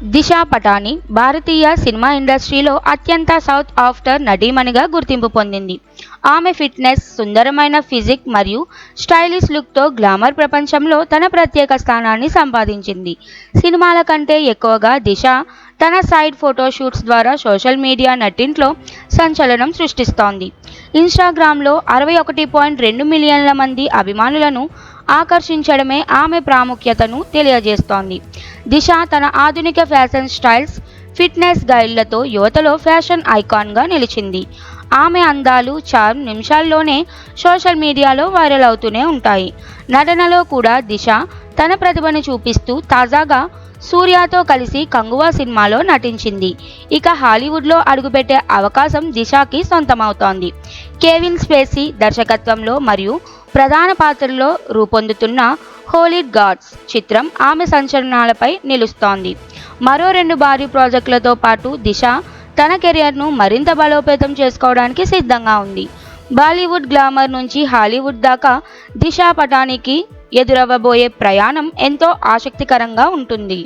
దిశ పటాని భారతీయ cinema ఇండస్ట్రీలో అత్యంత south after నటీమణిగా గుర్తింపు పొందింది. ఆమె ఫిట్నెస్, సుందరమైన ఫిజిక్ మరియు స్టైలిష్ లుక్తో గ్లామర్ ప్రపంచంలో తన ప్రత్యేక స్థానాన్ని సంపాదించింది. సినిమాల కంటే ఎక్కువగా దిశ తన సైడ్ ఫోటోషూట్స్ ద్వారా సోషల్ మీడియా నెట్టింట్లో సంచలనం సృష్టిస్తోంది. ఇన్‌స్టాగ్రామ్‌లో 61.2 మిలియన్ల మంది అభిమానులను ఆకర్షించడమే ఆమె ప్రాముఖ్యతను తెలియజేస్తోంది. దిశ తన ఆధునిక ఫ్యాషన్ స్టైల్స్, ఫిట్నెస్ గైడ్లతో యువతలో ఫ్యాషన్ ఐకాన్‌గా నిలిచింది. ఆమె అందాలు, చార్మ్ నిమిషాల్లోనే సోషల్ మీడియాలో వైరల్ అవుతూనే ఉంటాయి. నటనలో కూడా దిశ తన ప్రతిభను చూపిస్తూ తాజాగా సూర్యతో కలిసి 'కంగువా' సినిమాలో నటించింది. ఇక హాలీవుడ్లో అడుగుపెట్టే అవకాశం దిశకి సొంతమవుతోంది. కెవిన్ స్పేసీ దర్శకత్వంలో మరియు ప్రధాన పాత్రలో రూపొందుతున్న 'హోలీ గాడ్స్' చిత్రం ఆమె సంచలనాలపై నిలుస్తోంది. మరో 2 భారీ ప్రాజెక్టులతో పాటు దిశ తన కెరీర్ను మరింత బలోపేతం చేసుకోవడానికి సిద్ధంగా ఉంది. బాలీవుడ్ గ్లామర్ నుంచి హాలీవుడ్ దాకా దిశ పటానీకి ఎదురవ్వబోయే ప్రయాణం ఎంతో ఆసక్తికరంగా ఉంటుంది.